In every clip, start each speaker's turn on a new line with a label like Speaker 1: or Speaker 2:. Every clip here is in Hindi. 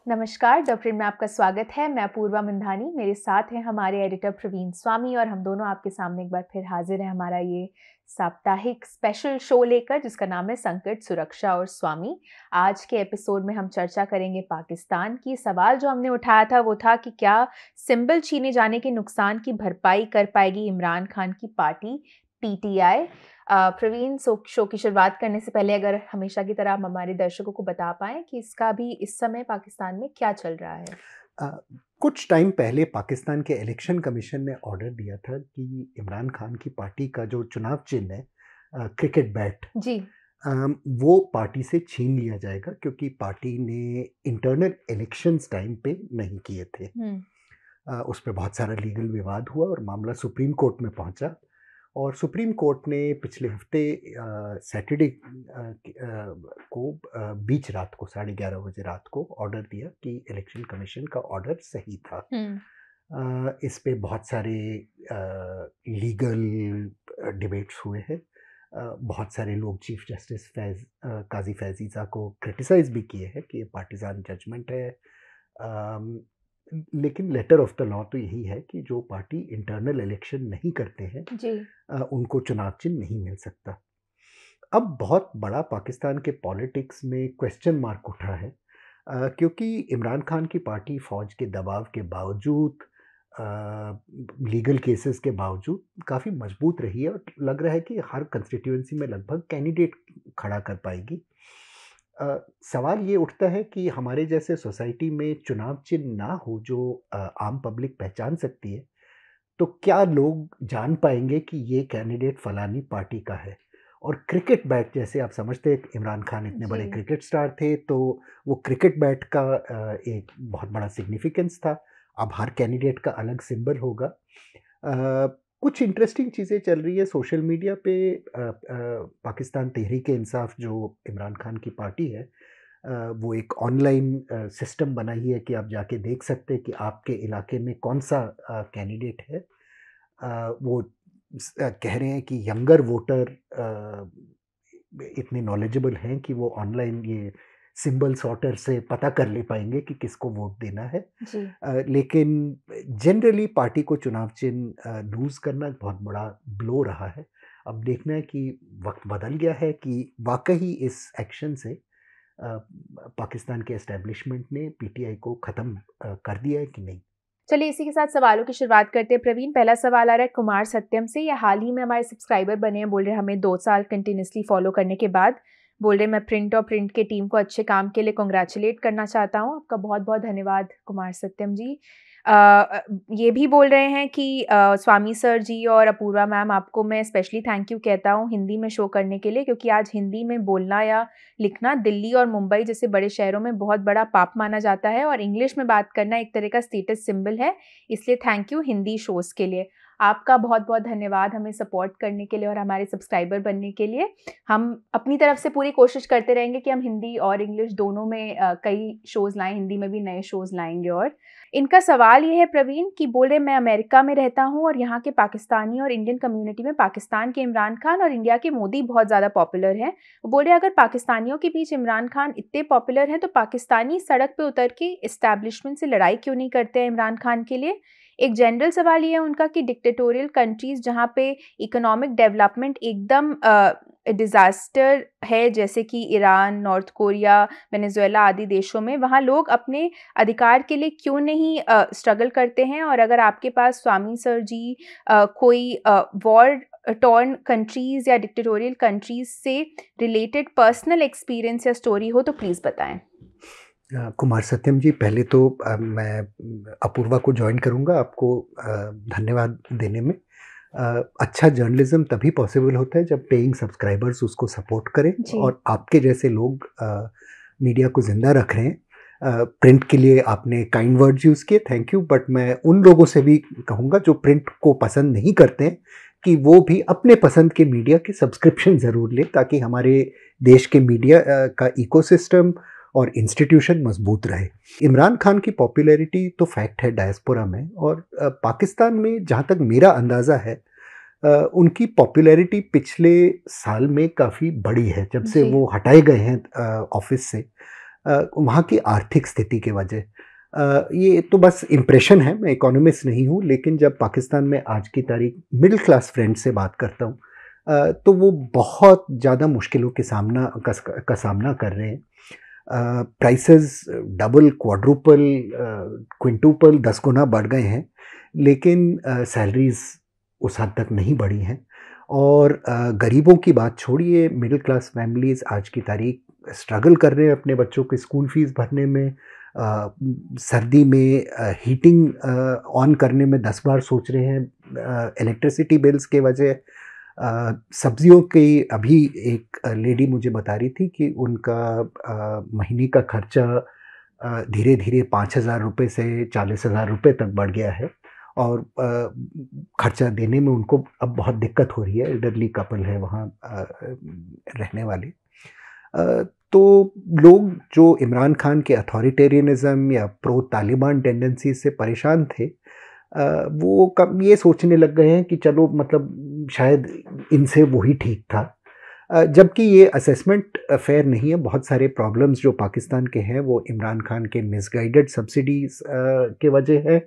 Speaker 1: नमस्कार, द प्रिंट में आपका स्वागत है। मैं अपूर्वा मंधानी, मेरे साथ हैं हमारे एडिटर प्रवीण स्वामी और हम दोनों आपके सामने एक बार फिर हाजिर हैं हमारा ये साप्ताहिक स्पेशल शो लेकर, जिसका नाम है संकट, सुरक्षा और स्वामी। आज के एपिसोड में हम चर्चा करेंगे पाकिस्तान की। सवाल जो हमने उठाया था वो था कि क्या सिंबल छीने जाने के नुकसान की भरपाई कर पाएगी इमरान खान की पार्टी पीटीआई। प्रवीण, शो की शुरुआत करने से पहले अगर हमेशा की तरह आप हमारे दर्शकों को बता पाएं कि इसका भी इस समय पाकिस्तान में क्या चल रहा है।
Speaker 2: कुछ टाइम पहले पाकिस्तान के इलेक्शन कमीशन ने ऑर्डर दिया था कि इमरान खान की पार्टी का जो चुनाव चिन्ह है क्रिकेट बैट
Speaker 1: जी,
Speaker 2: वो पार्टी से छीन लिया जाएगा, क्योंकि पार्टी ने इंटरनल इलेक्शंस टाइम पे नहीं किए थे। उस पर बहुत सारा लीगल विवाद हुआ और मामला सुप्रीम कोर्ट में पहुंचा और सुप्रीम कोर्ट ने पिछले हफ्ते सैटरडे को बीच रात को 11:30 बजे रात को ऑर्डर दिया कि इलेक्शन कमीशन का ऑर्डर सही था। इस पे बहुत सारे लीगल डिबेट्स हुए हैं। बहुत सारे लोग चीफ जस्टिस काजी फैजीजा को क्रिटिसाइज भी किए हैं कि ये पार्टिजान जजमेंट है। लेकिन लेटर ऑफ द लॉ तो यही है कि जो पार्टी इंटरनल इलेक्शन नहीं करते हैं
Speaker 1: जी,
Speaker 2: उनको चुनाव चिन्ह नहीं मिल सकता। अब बहुत बड़ा पाकिस्तान के पॉलिटिक्स में क्वेश्चन मार्क उठा है, क्योंकि इमरान खान की पार्टी फौज के दबाव के बावजूद, लीगल केसेस के बावजूद काफ़ी मजबूत रही है और लग रहा है कि हर कंस्टिट्यूएंसी में लगभग कैंडिडेट खड़ा कर पाएगी। सवाल ये उठता है कि हमारे जैसे सोसाइटी में चुनाव चिन्ह ना हो जो आम पब्लिक पहचान सकती है, तो क्या लोग जान पाएंगे कि ये कैंडिडेट फलानी पार्टी का है। और क्रिकेट बैट, जैसे आप समझते हैं इमरान खान इतने बड़े
Speaker 1: जी,
Speaker 2: क्रिकेट स्टार थे, तो वो क्रिकेट बैट का एक बहुत बड़ा सिग्निफिकेंस था। अब हर कैंडिडेट का अलग सिंबल होगा। कुछ इंटरेस्टिंग चीज़ें चल रही है सोशल मीडिया पे। पाकिस्तान तहरीक इंसाफ जो इमरान खान की पार्टी है, वो एक ऑनलाइन सिस्टम बनाई है कि आप जाके देख सकते हैं कि आपके इलाके में कौन सा कैंडिडेट है। वो कह रहे हैं कि यंगर वोटर इतने नॉलेजेबल हैं कि वो ऑनलाइन ये सिंबल सॉर्टर से पता कर ले पाएंगे कि किसको वोट देना है।
Speaker 1: जी।
Speaker 2: लेकिन जनरली पार्टी को चुनाव चिन्ह लूज़ करना एक बहुत बड़ा ब्लो रहा है। अब देखना है कि वक्त बदल गया है कि वाकई इस एक्शन से पाकिस्तान के एस्टेब्लिशमेंट ने पीटीआई को ख़त्म कर दिया है कि नहीं।
Speaker 1: चलिए इसी के साथ सवालों की शुरुआत करते हैं प्रवीण। पहला सवाल आ रहा है कुमार सत्यम से। ये हाल ही में हमारे सब्सक्राइबर बने हैं, बोल रहे हैं हमें 2 साल कंटिन्यूसली फॉलो करने के बाद। बोल रहे मैं प्रिंट के टीम को अच्छे काम के लिए कांग्रेचुलेट करना चाहता हूँ। आपका बहुत बहुत धन्यवाद कुमार सत्यम जी। ये भी बोल रहे हैं कि स्वामी सर जी और अपूर्वा मैम, आपको मैं स्पेशली थैंक यू कहता हूँ हिंदी में शो करने के लिए, क्योंकि आज हिंदी में बोलना या लिखना दिल्ली और मुंबई जैसे बड़े शहरों में बहुत बड़ा पाप माना जाता है और इंग्लिश में बात करना एक तरह का स्टेटस सिंबल है। इसलिए थैंक यू हिंदी शोज़ के लिए। आपका बहुत बहुत धन्यवाद हमें सपोर्ट करने के लिए और हमारे सब्सक्राइबर बनने के लिए। हम अपनी तरफ से पूरी कोशिश करते रहेंगे कि हम हिंदी और इंग्लिश दोनों में कई शोज़ लाएं, हिंदी में भी नए शोज़ लाएंगे। और इनका सवाल ये है प्रवीण कि बोल रहे मैं अमेरिका में रहता हूँ और यहाँ के पाकिस्तानी और इंडियन कम्युनिटी में पाकिस्तान के इमरान खान और इंडिया के मोदी बहुत ज़्यादा पॉपुलर हैं। वो बोल रहे अगर पाकिस्तानियों के बीच इमरान खान इतने पॉपुलर हैं तो पाकिस्तानी सड़क पे उतर के इस्टेब्लिशमेंट से लड़ाई क्यों नहीं करते हैं इमरान खान के लिए। एक जनरल सवाल ये है उनका कि डिक्टेटोरियल कंट्रीज़ जहाँ पे इकोनॉमिक डेवलपमेंट एकदम डिज़ास्टर है, जैसे कि ईरान, नॉर्थ कोरिया, वेनेजुएला आदि देशों में, वहाँ लोग अपने अधिकार के लिए क्यों नहीं स्ट्रगल करते हैं। और अगर आपके पास स्वामी सर जी कोई वॉर टॉर्न कंट्रीज़ या डिक्टेटोरियल कंट्रीज़ से रिलेटेड पर्सनल एक्सपीरियंस या स्टोरी हो तो प्लीज़ बताएं।
Speaker 2: कुमार सत्यम जी, पहले तो मैं अपूर्वा को जॉइन करूंगा आपको धन्यवाद देने में। अच्छा जर्नलिज्म तभी पॉसिबल होता है जब पेइंग सब्सक्राइबर्स उसको सपोर्ट करें
Speaker 1: जी,
Speaker 2: और आपके जैसे लोग मीडिया को ज़िंदा रख रहे हैं। प्रिंट के लिए आपने काइंड वर्ड्स यूज़ किए, थैंक यू। बट मैं उन लोगों से भी कहूँगा जो प्रिंट को पसंद नहीं करते हैं कि वो भी अपने पसंद के मीडिया के सब्सक्रिप्शन ज़रूर लें, ताकि हमारे देश के मीडिया का इकोसिस्टम और इंस्टीट्यूशन मजबूत रहे। इमरान खान की पॉपुलैरिटी तो फैक्ट है डायस्पोरा में, और पाकिस्तान में जहाँ तक मेरा अंदाज़ा है उनकी पॉपुलैरिटी पिछले साल में काफ़ी बढ़ी है जब से
Speaker 1: जी,
Speaker 2: वो हटाए गए हैं ऑफिस से। वहाँ की आर्थिक स्थिति की वजह। ये तो बस इम्प्रेशन है, मैं इकोनॉमिस्ट नहीं हूँ, लेकिन जब पाकिस्तान में आज की तारीख मिडिल क्लास फ्रेंड से बात करता हूँ, तो वो बहुत ज़्यादा मुश्किलों के का सामना कर रहे हैं। प्राइसेस डबल, क्वाड्रुपल, क्विंटुपल 10 गुना बढ़ गए हैं, लेकिन सैलरीज़ उस हद तक नहीं बढ़ी हैं। और गरीबों की बात छोड़िए, मिडिल क्लास फैमिलीज़ आज की तारीख स्ट्रगल कर रहे हैं अपने बच्चों की स्कूल फीस भरने में, सर्दी में हीटिंग ऑन करने में 10 बार सोच रहे हैं, इलेक्ट्रिसिटी बिल्स के वजह। सब्जियों की अभी एक लेडी मुझे बता रही थी कि उनका महीने का खर्चा धीरे-धीरे 5,000 रुपए से 40,000 रुपए तक बढ़ गया है, और खर्चा देने में उनको अब बहुत दिक्कत हो रही है। एल्डरली कपल है वहाँ रहने वाले। तो लोग जो इमरान खान के अथॉरिटेरियनिज़्म या प्रो तालिबान टेंडेंसी से परेशान थे, वो कब ये सोचने लग गए हैं कि चलो मतलब शायद इनसे वही ठीक था। जबकि ये असेसमेंट फेयर नहीं है। बहुत सारे प्रॉब्लम्स जो पाकिस्तान के हैं वो इमरान खान के मिसगाइडेड सब्सिडीज़ के वजह है।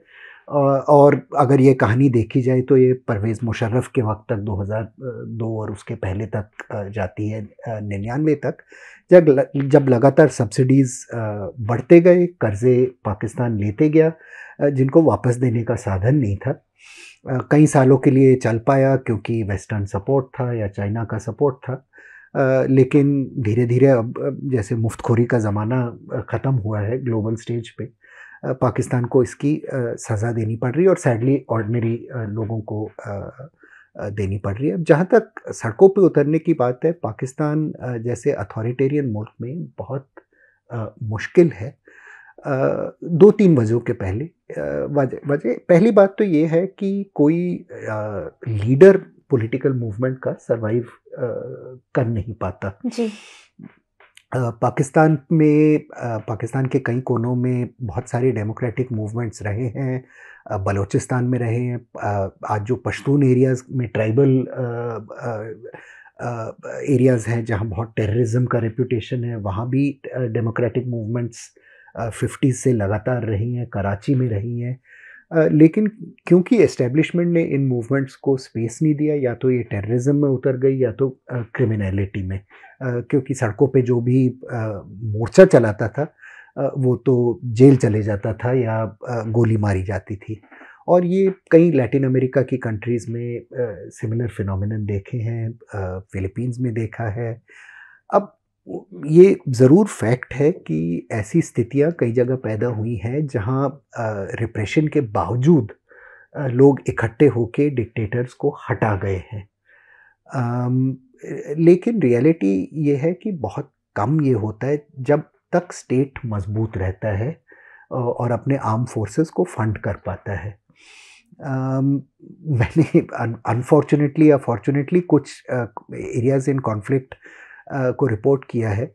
Speaker 2: और अगर ये कहानी देखी जाए तो ये परवेज़ मुशर्रफ के वक़्त तक 2002 और उसके पहले तक जाती है, 99 तक। जब लगातार सब्सिडीज़ बढ़ते गए, कर्ज़े पाकिस्तान लेते गया, जिनको वापस देने का साधन नहीं था। कई सालों के लिए चल पाया क्योंकि वेस्टर्न सपोर्ट था या चाइना का सपोर्ट था। लेकिन धीरे-धीरे अब जैसे मुफ्तखोरी का ज़माना ख़त्म हुआ है ग्लोबल स्टेज पे, पाकिस्तान को इसकी सज़ा देनी पड़ रही है, और सैडली ऑर्डिनरी लोगों को देनी पड़ रही है। अब जहाँ तक सड़कों पे उतरने की बात है, पाकिस्तान जैसे अथॉरिटेरियन मुल्क में बहुत मुश्किल है। 2-3 वजहों के पहले वजह पहली बात तो ये है कि कोई लीडर पॉलिटिकल मूवमेंट का सर्वाइव कर नहीं पाता।
Speaker 1: जी।
Speaker 2: पाकिस्तान के कई कोनों में बहुत सारे डेमोक्रेटिक मूवमेंट्स रहे हैं। बलूचिस्तान में रहे हैं। आज जो पश्तून एरियाज़ में ट्राइबल एरियाज़ हैं जहाँ बहुत टेररिज्म का रेपुटेशन है, वहाँ भी डेमोक्रेटिक मूवमेंट्स 50s से लगातार रही हैं, कराची में रही हैं। लेकिन क्योंकि एस्टेब्लिशमेंट ने इन मूवमेंट्स को स्पेस नहीं दिया, या तो ये टेररिज्म में उतर गई या तो क्रिमिनैलिटी में। क्योंकि सड़कों पे जो भी मोर्चा चलाता था, वो तो जेल चले जाता था या गोली मारी जाती थी। और ये कई लैटिन अमेरिका की कंट्रीज़ में सिमिलर फिनोमेनन देखे हैं, फ़िलीपींस में देखा है। अब ये ज़रूर फैक्ट है कि ऐसी स्थितियाँ कई जगह पैदा हुई हैं जहाँ रिप्रेशन के बावजूद लोग इकट्ठे होके डिक्टेटर्स को हटा गए हैं। अम, लेकिन रियलिटी ये है कि बहुत कम ये होता है जब तक स्टेट मजबूत रहता है और अपने आर्म फोर्सेस को फंड कर पाता है। मैंने अनफॉर्चुनेटली या फॉर्चुनेटली कुछ एरियाज़ इन कॉन्फ्लिक्ट को रिपोर्ट किया है,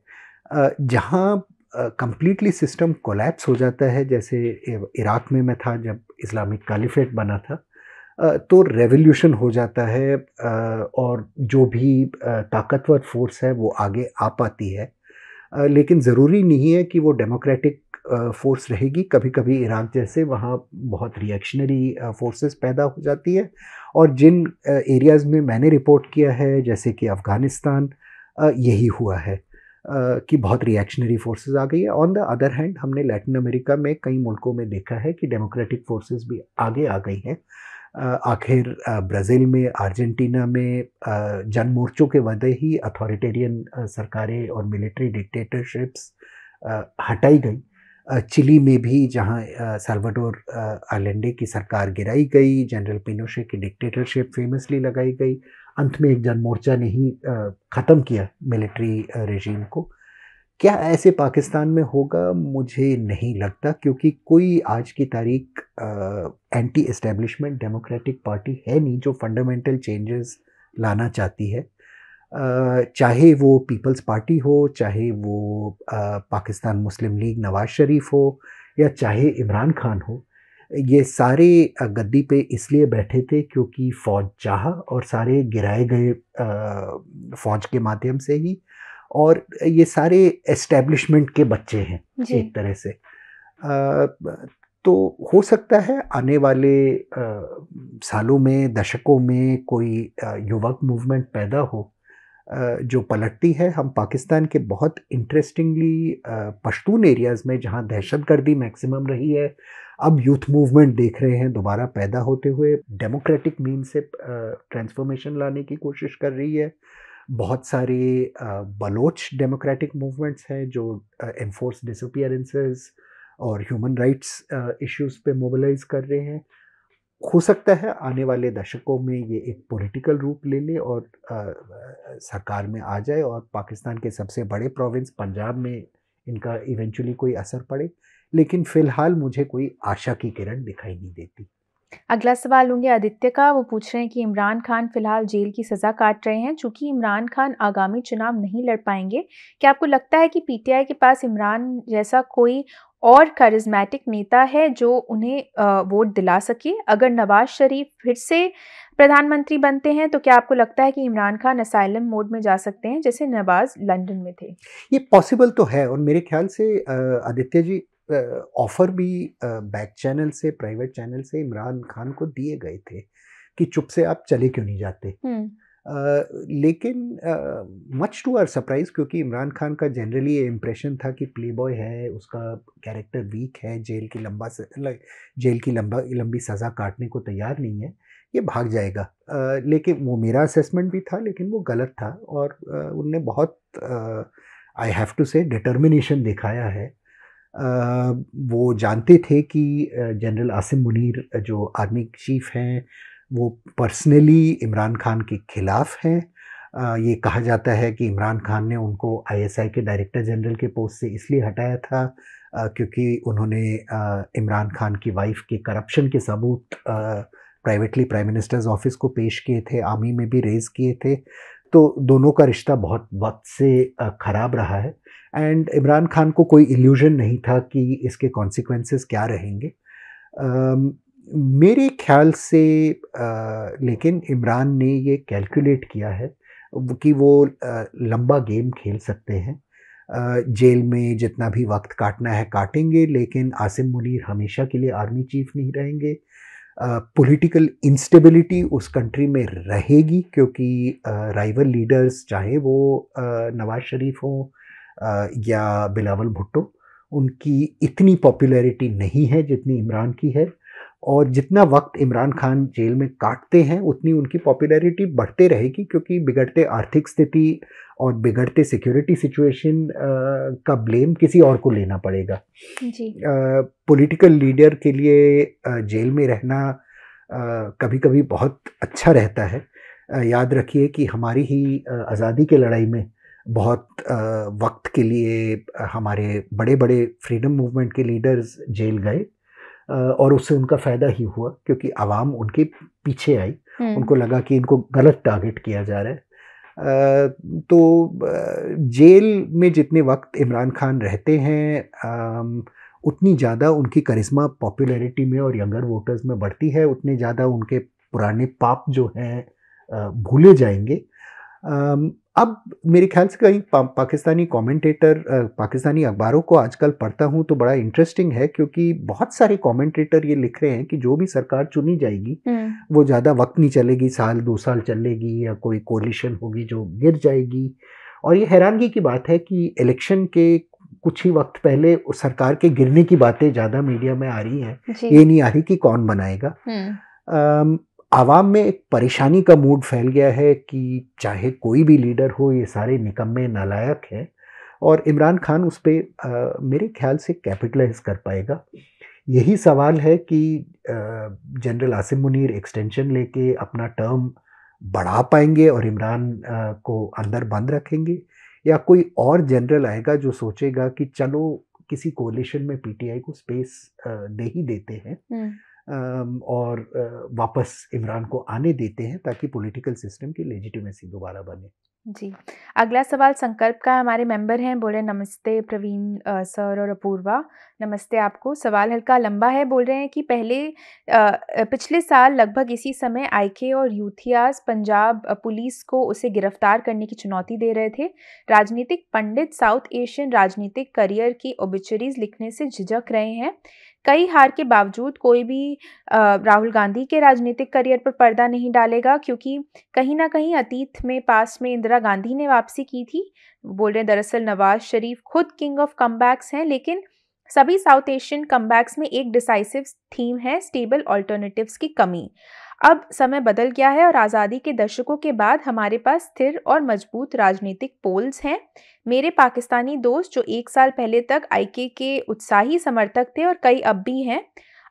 Speaker 2: जहाँ कंप्लीटली सिस्टम कोलैप्स हो जाता है। जैसे इराक में मैं था जब इस्लामिक कालिफेट बना था, तो रेवोल्यूशन हो जाता है, और जो भी ताकतवर फोर्स है वो आगे आ पाती है। लेकिन ज़रूरी नहीं है कि वो डेमोक्रेटिक फोर्स रहेगी। कभी-कभी इराक जैसे वहाँ बहुत रिएक्शनरी फोर्सेस पैदा हो जाती है, और जिन एरियाज़ में मैंने रिपोर्ट किया है जैसे कि अफ़गानिस्तान, यही हुआ है कि बहुत रिएक्शनरी फोर्सेस आ गई है। ऑन द अदर हैंड हमने लैटिन अमेरिका में कई मुल्कों में देखा है कि डेमोक्रेटिक फोर्सेस भी आगे आ गई हैं। आखिर ब्राज़ील में, अर्जेंटीना में जन मोर्चों के वजह ही अथॉरिटेरियन सरकारें और मिलिट्री डिक्टेटरशिप्स हटाई गई। चिली में भी जहाँ साल्वाडोर अलेंडे की सरकार गिराई गई, जनरल पिनोशे की डिक्टेटरशिप फेमसली लगाई गई, अंत में एक जन मोर्चा ने ही ख़त्म किया मिलिट्री रेजीम को। क्या ऐसे पाकिस्तान में होगा? मुझे नहीं लगता, क्योंकि कोई आज की तारीख एंटी एस्टेब्लिशमेंट डेमोक्रेटिक पार्टी है नहीं जो फंडामेंटल चेंजेस लाना चाहती है। चाहे वो पीपल्स पार्टी हो, चाहे वो पाकिस्तान मुस्लिम लीग नवाज़ शरीफ हो, या चाहे इमरान खान हो, ये सारे गद्दी पे इसलिए बैठे थे क्योंकि फ़ौज चाहा, और सारे गिराए गए फ़ौज के माध्यम से ही। और ये सारे एस्टेब्लिशमेंट के बच्चे हैं
Speaker 1: जी।
Speaker 2: एक तरह से। तो हो सकता है आने वाले सालों में, दशकों में कोई युवक मूवमेंट पैदा हो जो पलटती है। हम पाकिस्तान के बहुत इंटरेस्टिंगली पश्तून एरियाज़ में जहाँ दहशतगर्दी मैक्सिमम रही है, अब यूथ मूवमेंट देख रहे हैं दोबारा पैदा होते हुए, डेमोक्रेटिक मीन से ट्रांसफॉर्मेशन लाने की कोशिश कर रही है। बहुत सारे बलोच डेमोक्रेटिक मूवमेंट्स हैं जो एनफोर्स डिसअपीयरेंसेस और ह्यूमन राइट्स इश्यूज पे मोबिलाइज कर रहे हैं। हो सकता है आने वाले दशकों में ये एक पॉलिटिकल रूप ले ले और सरकार में आ जाए और पाकिस्तान के सबसे बड़े प्रोविंस पंजाब में इनका इवेंचुअली कोई असर पड़े, लेकिन फिलहाल मुझे कोई आशा की किरण दिखाई नहीं देती।
Speaker 1: अगला सवाल लूँगी आदित्य का। वो पूछ रहे हैं कि इमरान खान फ़िलहाल जेल की सज़ा काट रहे हैं। चूँकि इमरान खान आगामी चुनाव नहीं लड़ पाएँगे, क्या आपको लगता है कि पीटीआई के पास इमरान जैसा कोई और करिस्मेटिक नेता है जो उन्हें वोट दिला सके? अगर नवाज़ शरीफ फिर से प्रधानमंत्री बनते हैं, तो क्या आपको लगता है कि इमरान खान असाइलम मोड में जा सकते हैं, जैसे नवाज़ लंदन में थे?
Speaker 2: ये पॉसिबल तो है और मेरे ख्याल से आदित्य जी ऑफर भी बैक चैनल से, प्राइवेट चैनल से इमरान खान को दिए गए थे कि चुप से आप चले क्यों नहीं जाते।
Speaker 1: हुँ।
Speaker 2: लेकिन मच टू आवर सरप्राइज, क्योंकि इमरान खान का जनरली ये इम्प्रेशन था कि प्ले बॉय है, उसका कैरेक्टर वीक है, जेल की लंबी सज़ा काटने को तैयार नहीं है, ये भाग जाएगा। लेकिन वो मेरा असेसमेंट भी था, लेकिन वो गलत था और उनने बहुत आई हैव टू से डिटर्मिनेशन दिखाया है। वो जानते थे कि जनरल आसिम मुनीर जो आर्मी चीफ हैं वो पर्सनली इमरान खान के खिलाफ हैं। ये कहा जाता है कि इमरान खान ने उनको आईएसआई के डायरेक्टर जनरल के पोस्ट से इसलिए हटाया था क्योंकि उन्होंने इमरान खान की वाइफ के करप्शन के सबूत प्राइवेटली प्राइम मिनिस्टर्स ऑफिस को पेश किए थे, आर्मी में भी रेज किए थे। तो दोनों का रिश्ता बहुत वक्त से ख़राब रहा है एंड इमरान खान को कोई इल्यूजन नहीं था कि इसके कॉन्सिक्वेंसेस क्या रहेंगे। मेरे ख्याल से लेकिन इमरान ने ये कैलकुलेट किया है कि वो लंबा गेम खेल सकते हैं। जेल में जितना भी वक्त काटना है काटेंगे, लेकिन आसिम मुनीर हमेशा के लिए आर्मी चीफ नहीं रहेंगे। पॉलिटिकल इंस्टेबिलिटी उस कंट्री में रहेगी क्योंकि राइवल लीडर्स, चाहे वो नवाज शरीफ हो या बिलावल भुट्टो, उनकी इतनी पॉपुलैरिटी नहीं है जितनी इमरान की है। और जितना वक्त इमरान खान जेल में काटते हैं उतनी उनकी पॉपुलैरिटी बढ़ते रहेगी क्योंकि बिगड़ते आर्थिक स्थिति और बिगड़ते सिक्योरिटी सिचुएशन का ब्लेम किसी और को लेना पड़ेगा।
Speaker 1: जी।
Speaker 2: पॉलिटिकल लीडर के लिए जेल में रहना कभी-कभी बहुत अच्छा रहता है। याद रखिए कि हमारी ही आज़ादी की लड़ाई में बहुत वक्त के लिए हमारे बड़े-बड़े फ्रीडम मूवमेंट के लीडर्स जेल गए और उससे उनका फ़ायदा ही हुआ क्योंकि आवाम उनके पीछे आई।
Speaker 1: हुँ।
Speaker 2: उनको लगा कि इनको गलत टारगेट किया जा रहा है। तो जेल में जितने वक्त इमरान खान रहते हैं उतनी ज़्यादा उनकी करिश्मा पॉपुलैरिटी में और यंगर वोटर्स में बढ़ती है, उतने ज़्यादा उनके पुराने पाप जो हैं भूले जाएंगे। अब मेरे ख्याल से कई पाकिस्तानी कमेंटेटर, पाकिस्तानी अखबारों को आजकल पढ़ता हूँ तो बड़ा इंटरेस्टिंग है क्योंकि बहुत सारे कमेंटेटर ये लिख रहे हैं कि जो भी सरकार चुनी जाएगी वो ज़्यादा वक्त नहीं चलेगी, साल 2 साल चलेगी या कोई कोalition होगी जो गिर जाएगी। और ये हैरानगी की बात है कि इलेक्शन के कुछ ही वक्त पहले उस सरकार के गिरने की बातें ज़्यादा मीडिया में आ रही हैं,
Speaker 1: जी।
Speaker 2: ये नहीं आ रही कि कौन बनाएगा। आवाम में एक परेशानी का मूड फैल गया है कि चाहे कोई भी लीडर हो, ये सारे निकम्मे नालायक हैं और इमरान खान उस पे मेरे ख्याल से कैपिटलाइज कर पाएगा। यही सवाल है कि जनरल आसिम मुनीर एक्सटेंशन लेके अपना टर्म बढ़ा पाएंगे और इमरान को अंदर बंद रखेंगे या कोई और जनरल आएगा जो सोचेगा कि चलो किसी कोalition में पीटीआई को स्पेस दे ही देते हैं और वापस इमरान को आने देते हैं ताकि पॉलिटिकल सिस्टम की लेजिटिमेसी दोबारा बने।
Speaker 1: जी। अगला सवाल संकल्प का हमारे मेंबर हैं, बोल रहे हैं नमस्ते प्रवीण सर और अपूर्वा, नमस्ते आपको। सवाल हल्का लंबा है, बोल रहे हैं कि पिछले साल लगभग इसी समय आईके और यूथियास पंजाब पुलिस को उसे गिरफ्तार करने की चुनौती दे रहे थे। राजनीतिक पंडित साउथ एशियन राजनीतिक करियर की ओबिचुरीज लिखने से झिझक रहे हैं। कई हार के बावजूद कोई भी राहुल गांधी के राजनीतिक करियर पर पर्दा नहीं डालेगा, क्योंकि कहीं न कहीं अतीत में पास्ट में इंदिरा गांधी ने वापसी की थी। बोल रहे हैं दरअसल नवाज शरीफ खुद किंग ऑफ कमबैक्स हैं, लेकिन सभी साउथ एशियन कमबैक्स में एक डिसाइसिव थीम है, स्टेबल अल्टरनेटिव्स की कमी। अब समय बदल गया है और आज़ादी के दशकों के बाद हमारे पास स्थिर और मजबूत राजनीतिक पोल्स हैं। मेरे पाकिस्तानी दोस्त जो 1 साल पहले तक आईके के उत्साही समर्थक थे और कई अब भी हैं,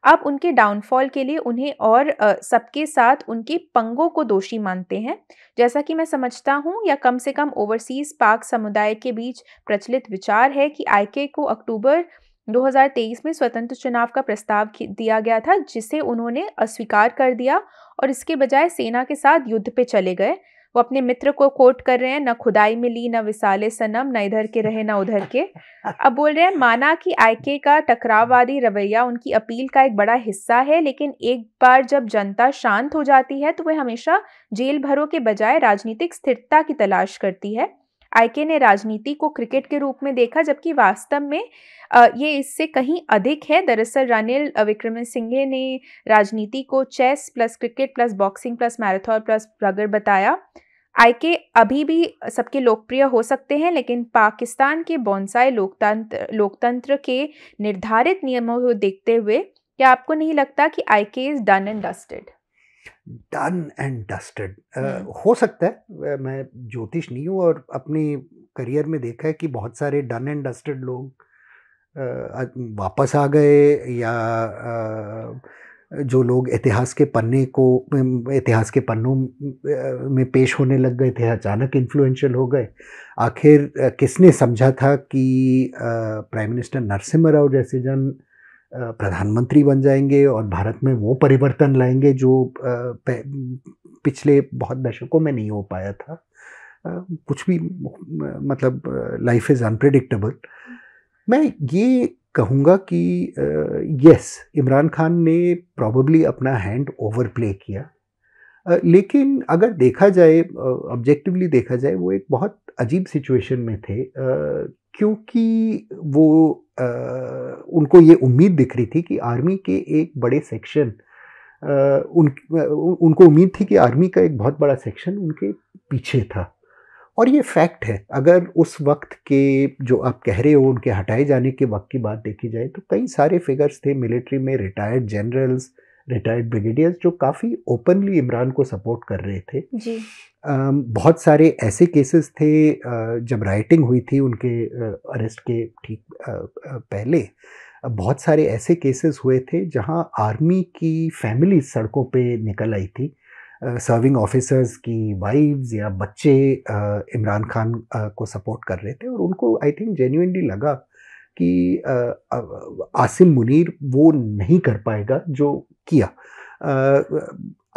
Speaker 1: अब उनके डाउनफॉल के लिए उन्हें और सबके साथ उनके पंगों को दोषी मानते हैं। जैसा कि मैं समझता हूँ, या कम से कम ओवरसीज़ पाक समुदाय के बीच प्रचलित विचार है कि आईके को अक्टूबर 2023 में स्वतंत्र चुनाव का प्रस्ताव दिया गया था, जिसे उन्होंने अस्वीकार कर दिया और इसके बजाय सेना के साथ युद्ध पे चले गए। वो अपने मित्र को कोट कर रहे हैं, न खुदाई मिली न विसाले सनम, न इधर के रहे न उधर के। अब बोल रहे हैं माना कि आईके का टकराववादी रवैया उनकी अपील का एक बड़ा हिस्सा है, लेकिन एक बार जब जनता शांत हो जाती है तो वह हमेशा जेल भरों के बजाय राजनीतिक स्थिरता की तलाश करती है। आईके ने राजनीति को क्रिकेट के रूप में देखा, जबकि वास्तव में ये इससे कहीं अधिक है। दरअसल रानिल विक्रमसिंघे ने राजनीति को chess plus cricket plus boxing plus marathon plus rugger बताया। आईके अभी भी सबके लोकप्रिय हो सकते हैं, लेकिन पाकिस्तान के बोनसाई लोकतंत्र के निर्धारित नियमों को देखते हुए क्या आपको नहीं लगता कि IK is done and dusted?
Speaker 2: Done and dusted हो सकता है। मैं ज्योतिष नहीं हूँ और अपने करियर में देखा है कि बहुत सारे डन एंड डस्टेड लोग वापस आ गए, या जो लोग इतिहास के पन्नों में पेश होने लग गए थे, अचानक इन्फ्लुएंशियल हो गए। आखिर किसने समझा था कि प्राइम मिनिस्टर नरसिम्हा राव जैसे जन प्रधानमंत्री बन जाएंगे और भारत में वो परिवर्तन लाएंगे जो पिछले बहुत दशकों में नहीं हो पाया था। कुछ भी, मतलब लाइफ इज़ अनप्रेडिक्टेबल। मैं ये कहूँगा कि यस, इमरान खान ने प्रॉबेबली अपना हैंड ओवर प्ले किया, लेकिन अगर देखा जाए, ऑब्जेक्टिवली देखा जाए, वो एक बहुत अजीब सिचुएशन में थे, क्योंकि वो उनको ये उम्मीद दिख रही थी कि आर्मी के एक बड़े सेक्शन उनको उम्मीद थी कि आर्मी का एक बहुत बड़ा सेक्शन उनके पीछे था। और ये फैक्ट है। अगर उस वक्त के जो आप कह रहे हो उनके हटाए जाने के वक्त की बात देखी जाए तो कई सारे फिगर्स थे मिलिट्री में, रिटायर्ड जनरल्स, रिटायर्ड ब्रिगेडियर्स, जो काफ़ी ओपनली इमरान को सपोर्ट कर रहे थे।
Speaker 1: जी।
Speaker 2: बहुत सारे ऐसे केसेस थे, जब राइटिंग हुई थी उनके अरेस्ट के ठीक पहले, बहुत सारे ऐसे केसेस हुए थे जहां आर्मी की फैमिली सड़कों पे निकल आई थी। सर्विंग ऑफिसर्स की वाइव्स या बच्चे इमरान खान को सपोर्ट कर रहे थे, और उनको आई थिंक जेन्युइनली लगा कि आसिम मुनीर वो नहीं कर पाएगा जो किया।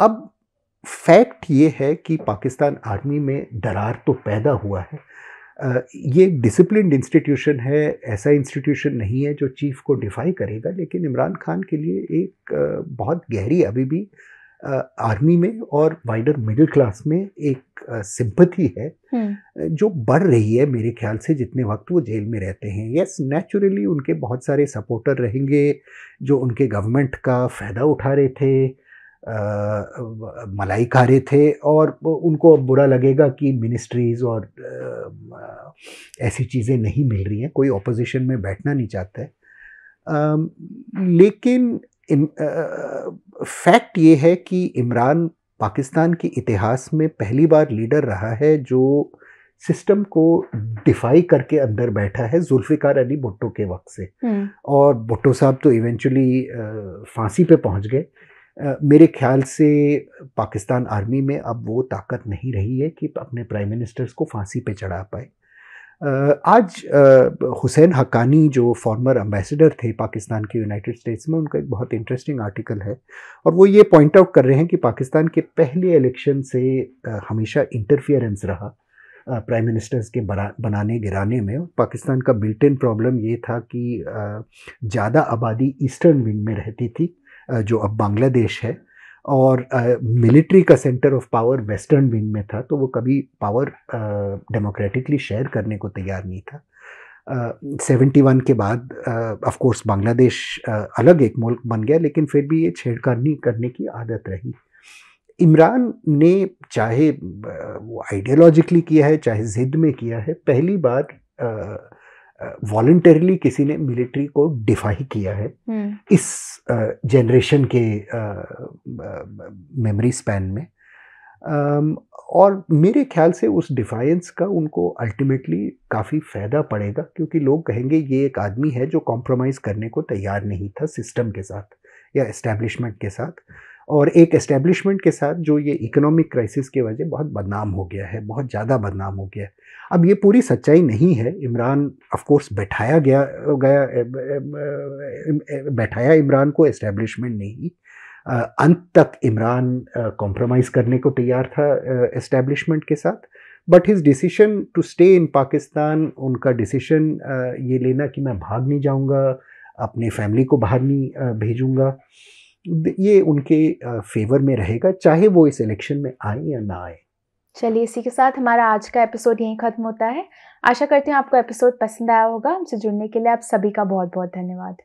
Speaker 2: अब फैक्ट ये है कि पाकिस्तान आर्मी में दरार तो पैदा हुआ है। ये डिसिप्लिन्ड इंस्टीट्यूशन है, ऐसा इंस्टीट्यूशन नहीं है जो चीफ को डिफाई करेगा, लेकिन इमरान खान के लिए एक बहुत गहरी अभी भी आर्मी में और वाइडर मिडिल क्लास में एक सिंपैथी है जो बढ़ रही है मेरे ख्याल से जितने वक्त वो जेल में रहते हैं। यस, नेचुरली उनके बहुत सारे सपोर्टर रहेंगे जो उनके गवर्नमेंट का फ़ायदा उठा रहे थे, मलाई खा रहे थे, और उनको बुरा लगेगा कि मिनिस्ट्रीज़ और ऐसी चीज़ें नहीं मिल रही हैं। कोई ऑपोजिशन में बैठना नहीं चाहता है, लेकिन फैक्ट ये है कि इमरान पाकिस्तान के इतिहास में पहली बार लीडर रहा है जो सिस्टम को डिफाई करके अंदर बैठा है, जुल्फ़िकार अली भुट्टो के वक्त से। और भुट्टो साहब तो इवेंचुअली फांसी पे पहुंच गए। मेरे ख्याल से पाकिस्तान आर्मी में अब वो ताकत नहीं रही है कि अपने प्राइम मिनिस्टर्स को फांसी पे चढ़ा पाए। आज हुसैन हक्कानी जो फॉर्मर एम्बेसडर थे पाकिस्तान के यूनाइटेड स्टेट्स में, उनका एक बहुत इंटरेस्टिंग आर्टिकल है, और वो ये पॉइंट आउट कर रहे हैं कि पाकिस्तान के पहले इलेक्शन से हमेशा इंटरफियरेंस रहा। प्राइम मिनिस्टर्स के बनाने गिराने में। पाकिस्तान का बिल्ट इन प्रॉब्लम ये था कि ज़्यादा आबादी ईस्टर्न विंग में रहती थी, जो अब बांग्लादेश है, और मिलिट्री का centre of power western wing में था, तो वो कभी पावर डेमोक्रेटिकली शेयर करने को तैयार नहीं था। 71 के बाद ऑफ कोर्स बांग्लादेश अलग एक मुल्क बन गया, लेकिन फिर भी ये छेड़खानी करने की आदत रही। इमरान ने चाहे वो आइडियोलॉजिकली किया है, चाहे ज़िद में किया है, पहली बार वॉलंटरीली किसी ने मिलिट्री को डिफाई किया है इस जनरेशन के मेमोरी स्पैन में। और मेरे ख्याल से उस डिफायंस का उनको अल्टीमेटली काफ़ी फ़ायदा पड़ेगा, क्योंकि लोग कहेंगे ये एक आदमी है जो कॉम्प्रोमाइज़ करने को तैयार नहीं था सिस्टम के साथ या एस्टेब्लिशमेंट के साथ, और एक एस्टेब्लिशमेंट के साथ जो ये इकोनॉमिक क्राइसिस की वजह बहुत बदनाम हो गया है, बहुत ज़्यादा बदनाम हो गया है। अब ये पूरी सच्चाई नहीं है। इमरान ऑफ कोर्स बैठाया इमरान को एस्टेब्लिशमेंट ने ही। अंत तक इमरान कॉम्प्रोमाइज़ करने को तैयार था एस्टेब्लिशमेंट के साथ, but his decision to stay in Pakistan, उनका डिसीजन ये लेना कि मैं भाग नहीं जाऊंगा, अपने फैमिली को बाहर नहीं भेजूंगा, ये उनके फेवर में रहेगा, चाहे वो इस इलेक्शन में आए या ना आए।
Speaker 1: चलिए, इसी के साथ हमारा आज का एपिसोड यहीं खत्म होता है। आशा करते हैं आपको एपिसोड पसंद आया होगा। हमसे जुड़ने के लिए आप सभी का बहुत बहुत धन्यवाद।